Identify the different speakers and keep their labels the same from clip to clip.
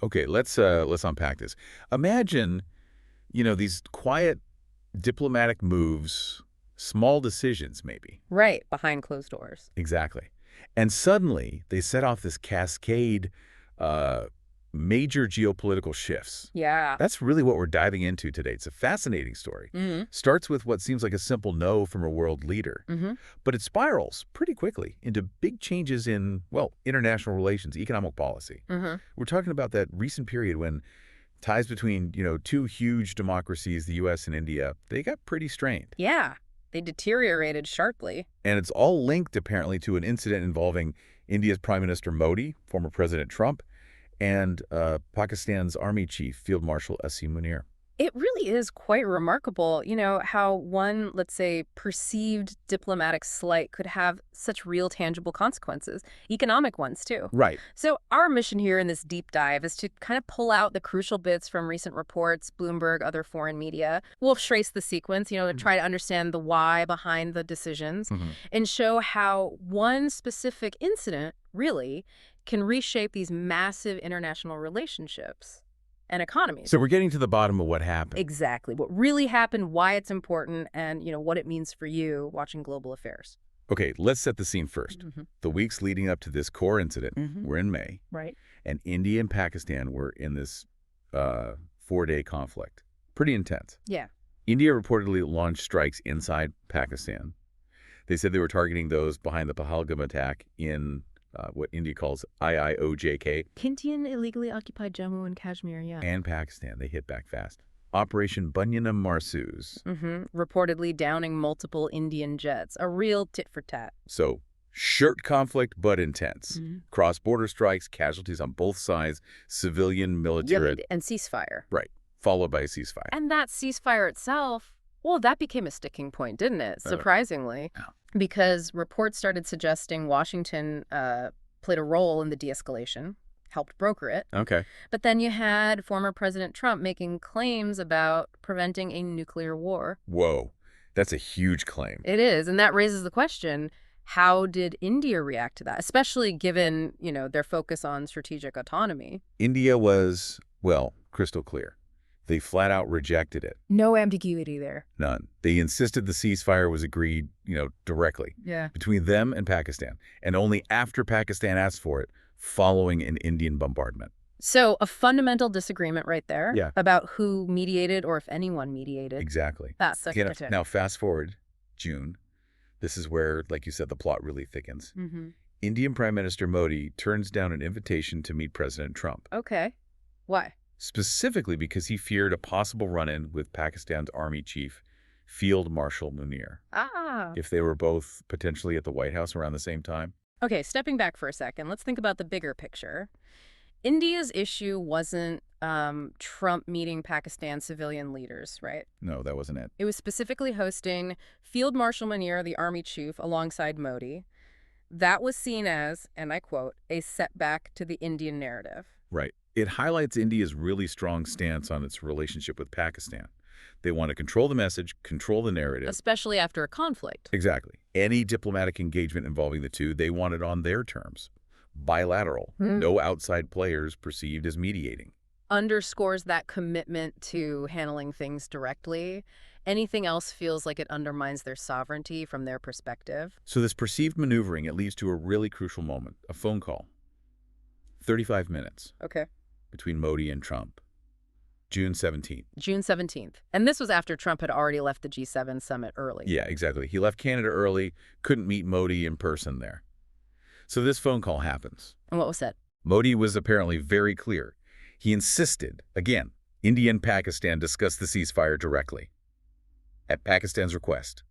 Speaker 1: Okay, let's unpack this. Imagine, these quiet diplomatic moves, small decisions maybe.
Speaker 2: Right, behind closed doors.
Speaker 1: Exactly. And suddenly they set off this cascade uh major geopolitical shifts.
Speaker 2: Yeah.
Speaker 1: That's really what we're diving into today. It's a fascinating story.
Speaker 2: Mm-hmm.
Speaker 1: Starts with what seems like a simple no from a world leader,
Speaker 2: Mm-hmm.
Speaker 1: but it spirals pretty quickly into big changes in, well, international relations, economic policy.
Speaker 2: Mm-hmm.
Speaker 1: We're talking about that recent period when ties between, two huge democracies, the U.S. and India, they got pretty strained.
Speaker 2: Yeah. They deteriorated sharply.
Speaker 1: And it's all linked, apparently, to an incident involving India's Prime Minister Modi, former President Trump, and Pakistan's Army Chief, Field Marshal Asim Munir.
Speaker 2: It really is quite remarkable, how one, let's say, perceived diplomatic slight could have such real tangible consequences, economic ones too.
Speaker 1: Right.
Speaker 2: So our mission here in this deep dive is to kind of pull out the crucial bits from recent reports, Bloomberg, other foreign media. We'll trace the sequence, to try to understand the why behind the decisions and show how one specific incident really can reshape these massive international relationships and economies.
Speaker 1: So we're getting to the bottom of what happened.
Speaker 2: Exactly. What really happened, why it's important, and, what it means for you watching global affairs.
Speaker 1: Okay, let's set the scene first. The weeks leading up to this core incident were in May,
Speaker 2: Right.
Speaker 1: and India and Pakistan were in this 4-day conflict. Pretty intense.
Speaker 2: Yeah.
Speaker 1: India reportedly launched strikes inside Pakistan. They said they were targeting those behind the Pahalgam attack in what India calls IIOJK.
Speaker 2: Indian illegally occupied Jammu and Kashmir, yeah.
Speaker 1: And Pakistan. They hit back fast. Operation Bunyanam Marsus.
Speaker 2: Reportedly downing multiple Indian jets. A real tit-for-tat.
Speaker 1: So, short conflict, but intense. Cross-border strikes, casualties on both sides, civilian, military.
Speaker 2: Yep, and ceasefire.
Speaker 1: Right. Followed by a ceasefire.
Speaker 2: And that ceasefire itself, well, that became a sticking point, didn't it? Surprisingly.
Speaker 1: Yeah.
Speaker 2: Because reports started suggesting Washington played a role in the de-escalation, helped broker it.
Speaker 1: Okay.
Speaker 2: But then you had former President Trump making claims about preventing a nuclear war.
Speaker 1: Whoa. That's a huge claim.
Speaker 2: It is. And that raises the question, how did India react to that? Especially given, their focus on strategic autonomy.
Speaker 1: India was, well, crystal clear. They flat out rejected it.
Speaker 2: No ambiguity there.
Speaker 1: None. They insisted the ceasefire was agreed, directly.
Speaker 2: Yeah.
Speaker 1: Between them and Pakistan. And only after Pakistan asked for it, following an Indian bombardment.
Speaker 2: So a fundamental disagreement right there.
Speaker 1: Yeah.
Speaker 2: About who mediated or if anyone mediated.
Speaker 1: Exactly.
Speaker 2: That's such a
Speaker 1: Now, fast forward, June. This is where, like you said, the plot really thickens. Indian Prime Minister Modi turns down an invitation to meet President Trump.
Speaker 2: Okay. Why?
Speaker 1: Specifically because he feared a possible run-in with Pakistan's Army Chief, Field Marshal Munir. If they were both potentially at the White House around the same time.
Speaker 2: Okay, stepping back for a second, let's think about the bigger picture. India's issue wasn't Trump meeting Pakistan civilian leaders, right?
Speaker 1: No, that wasn't it.
Speaker 2: It was specifically hosting Field Marshal Munir, the Army Chief, alongside Modi. That was seen as, and I quote, a setback to the Indian narrative.
Speaker 1: Right. It highlights India's really strong stance on its relationship with Pakistan. They want to control the message, control the narrative.
Speaker 2: Especially after a conflict.
Speaker 1: Exactly. Any diplomatic engagement involving the two, they want it on their terms. Bilateral. No outside players perceived as mediating.
Speaker 2: Underscores that commitment to handling things directly. Anything else feels like it undermines their sovereignty from their perspective.
Speaker 1: So this perceived maneuvering, it leads to a really crucial moment, a phone call. 35 minutes.
Speaker 2: Okay.
Speaker 1: Between Modi and Trump. June 17th.
Speaker 2: June 17th. And this was after Trump had already left the G7 summit early.
Speaker 1: Yeah, exactly. He left Canada early, couldn't meet Modi in person there. So this phone call happens.
Speaker 2: And what was said?
Speaker 1: Modi was apparently very clear. He insisted, again, India and Pakistan discuss the ceasefire directly. At Pakistan's request.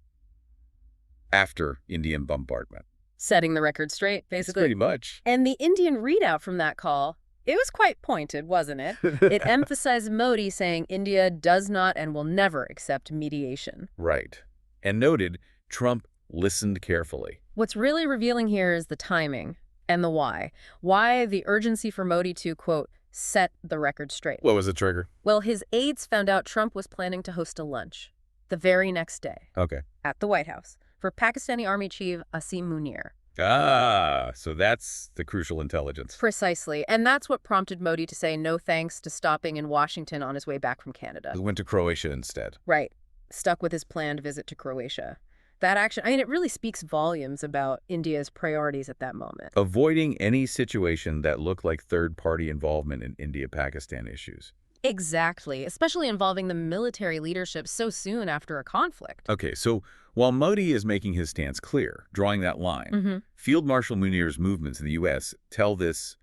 Speaker 1: After Indian bombardment.
Speaker 2: Setting the record straight, basically.
Speaker 1: Pretty much.
Speaker 2: And the Indian readout from that call, it was quite pointed, wasn't it? It emphasized Modi saying India does not and will never accept mediation.
Speaker 1: Right. And noted Trump listened carefully.
Speaker 2: What's really revealing here is the timing and the why. Why the urgency for Modi to, quote, set the record straight.
Speaker 1: What was the trigger?
Speaker 2: Well, his aides found out Trump was planning to host a lunch the very next day.
Speaker 1: Okay.
Speaker 2: At the White House for Pakistani Army Chief Asim Munir.
Speaker 1: Ah, so that's the crucial intelligence.
Speaker 2: Precisely. And that's what prompted Modi to say no thanks to stopping in Washington on his way back from Canada.
Speaker 1: He went to Croatia instead.
Speaker 2: Right. Stuck with his planned visit to Croatia. That action, I mean, it really speaks volumes about India's priorities at that moment.
Speaker 1: Avoiding any situation that looked like third-party involvement in India-Pakistan issues.
Speaker 2: Exactly, especially involving the military leadership so soon after a conflict.
Speaker 1: Okay, so while Modi is making his stance clear, drawing that line, Field Marshal Munir's movements in the U.S. tell this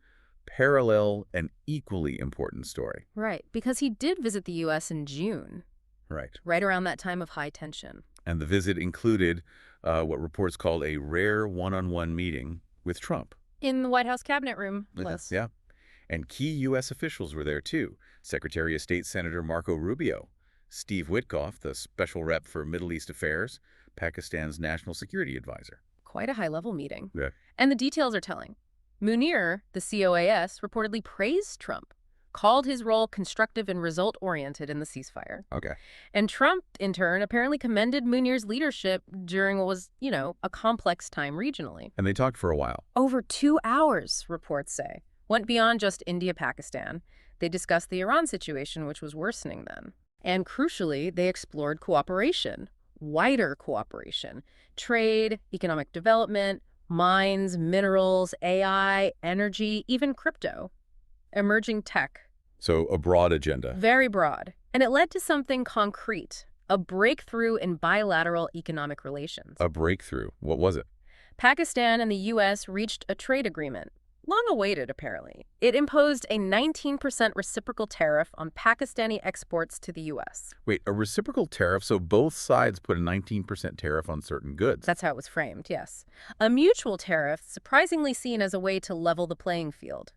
Speaker 1: parallel and equally important story.
Speaker 2: Right, because he did visit the U.S. in June. Right around that time of high tension.
Speaker 1: And the visit included what reports called a rare one-on-one meeting with Trump.
Speaker 2: In the White House cabinet room.
Speaker 1: Yeah. And key U.S. officials were there, too. Secretary of State Senator Marco Rubio, Steve Witkoff, the special rep for Middle East Affairs, Pakistan's national security advisor.
Speaker 2: Quite a high-level meeting.
Speaker 1: Yeah.
Speaker 2: And the details are telling. Munir, the COAS, reportedly praised Trump, called his role constructive and result-oriented in the ceasefire.
Speaker 1: Okay.
Speaker 2: And Trump, in turn, apparently commended Munir's leadership during what was, a complex time regionally.
Speaker 1: And they talked for a while.
Speaker 2: Over 2 hours, reports say. Went beyond just India-Pakistan. They discussed the Iran situation, which was worsening then. And crucially, they explored cooperation, wider cooperation, trade, economic development, mines, minerals, AI, energy, even crypto, emerging tech.
Speaker 1: So a broad agenda.
Speaker 2: Very broad. And it led to something concrete, a breakthrough in bilateral economic relations.
Speaker 1: A breakthrough. What was it?
Speaker 2: Pakistan and the U.S. reached a trade agreement. Long awaited, apparently. It imposed a 19% reciprocal tariff on Pakistani exports to the U.S.
Speaker 1: Wait, a reciprocal tariff? So both sides put a 19% tariff on certain goods?
Speaker 2: That's how it was framed, yes. A mutual tariff, surprisingly seen as a way to level the playing field.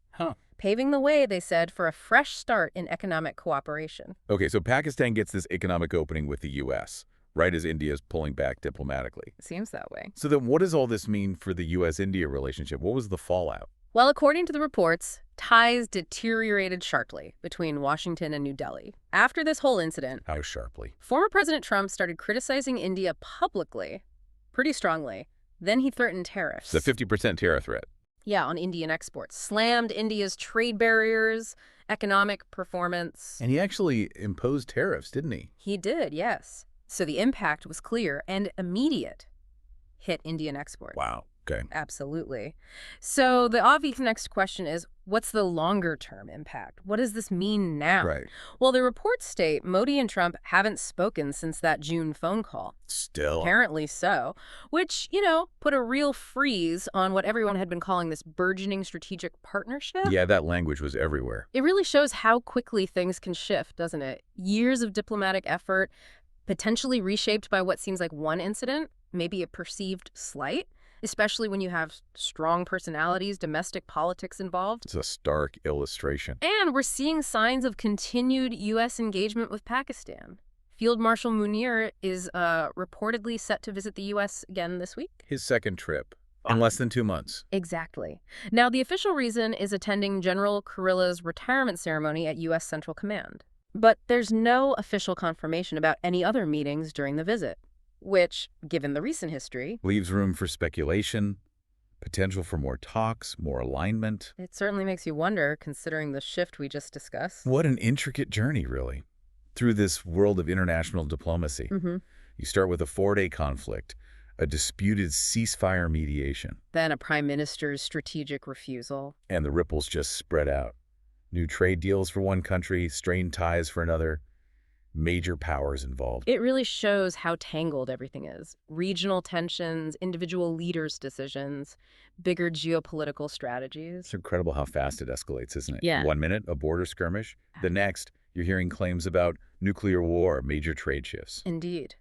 Speaker 2: Paving the way, they said, for a fresh start in economic cooperation.
Speaker 1: Okay, so Pakistan gets this economic opening with the U.S., right as India is pulling back diplomatically.
Speaker 2: It seems that way.
Speaker 1: So then what does all this mean for the U.S.-India relationship? What was the fallout?
Speaker 2: Well, according to the reports, ties deteriorated sharply between Washington and New Delhi. After this whole incident,
Speaker 1: How sharply?
Speaker 2: former President Trump started criticizing India publicly, pretty strongly. Then he threatened tariffs.
Speaker 1: The 50% tariff threat.
Speaker 2: Yeah, on Indian exports. Slammed India's trade barriers, economic performance.
Speaker 1: And he actually imposed tariffs, didn't he?
Speaker 2: He did, yes. So the impact was clear and immediate. Hit Indian exports.
Speaker 1: Wow. Okay.
Speaker 2: Absolutely. So the obvious next question is, what's the longer-term impact? What does this mean now?
Speaker 1: Right.
Speaker 2: Well, the reports state Modi and Trump haven't spoken since that June phone call.
Speaker 1: Still.
Speaker 2: Apparently so, which, put a real freeze on what everyone had been calling this burgeoning strategic partnership.
Speaker 1: Yeah, that language was everywhere.
Speaker 2: It really shows how quickly things can shift, doesn't it? Years of diplomatic effort, potentially reshaped by what seems like one incident, maybe a perceived slight. Especially when you have strong personalities, domestic politics involved.
Speaker 1: It's a stark illustration.
Speaker 2: And we're seeing signs of continued U.S. engagement with Pakistan. Field Marshal Munir is reportedly set to visit the U.S. again this week.
Speaker 1: His second trip in less than 2 months.
Speaker 2: Exactly. Now, the official reason is attending General Kurilla's retirement ceremony at U.S. Central Command. But there's no official confirmation about any other meetings during the visit. Which, given the recent history,
Speaker 1: leaves room for speculation, potential for more talks, more alignment.
Speaker 2: It certainly makes you wonder, considering the shift we just discussed.
Speaker 1: What an intricate journey, really, through this world of international diplomacy. You start with a 4-day conflict, a disputed ceasefire mediation.
Speaker 2: Then a prime minister's strategic refusal.
Speaker 1: And the ripples just spread out. New trade deals for one country, strained ties for another. Major powers involved.
Speaker 2: It really shows how tangled everything is. Regional tensions, individual leaders' decisions, bigger geopolitical strategies.
Speaker 1: It's incredible how fast it escalates, isn't it?
Speaker 2: Yeah.
Speaker 1: 1 minute, a border skirmish. The next, you're hearing claims about nuclear war, major trade shifts.
Speaker 2: Indeed.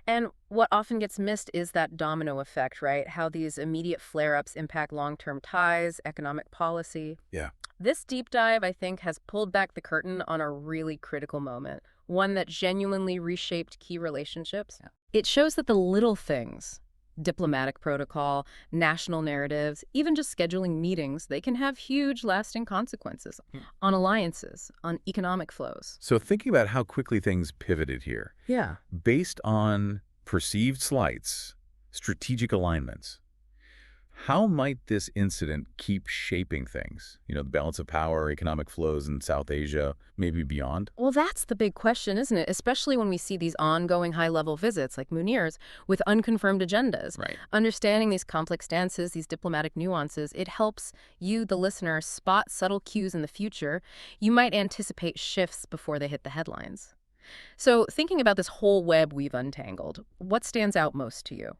Speaker 2: And what often gets missed is that domino effect, right? How these immediate flare-ups impact long-term ties, economic policy.
Speaker 1: Yeah.
Speaker 2: This deep dive, I think, has pulled back the curtain on a really critical moment. One that genuinely reshaped key relationships. Yeah. It shows that the little things, diplomatic protocol, national narratives, even just scheduling meetings, they can have huge lasting consequences on alliances, on economic flows.
Speaker 1: So thinking about how quickly things pivoted here.
Speaker 2: Yeah.
Speaker 1: Based on perceived slights, strategic alignments, How might this incident keep shaping things? The balance of power, economic flows in South Asia, maybe beyond?
Speaker 2: Well, that's the big question, isn't it? Especially when we see these ongoing high-level visits like Munir's with unconfirmed agendas.
Speaker 1: Right.
Speaker 2: Understanding these complex stances, these diplomatic nuances, it helps you, the listener, spot subtle cues in the future. You might anticipate shifts before they hit the headlines. So thinking about this whole web we've untangled, what stands out most to you?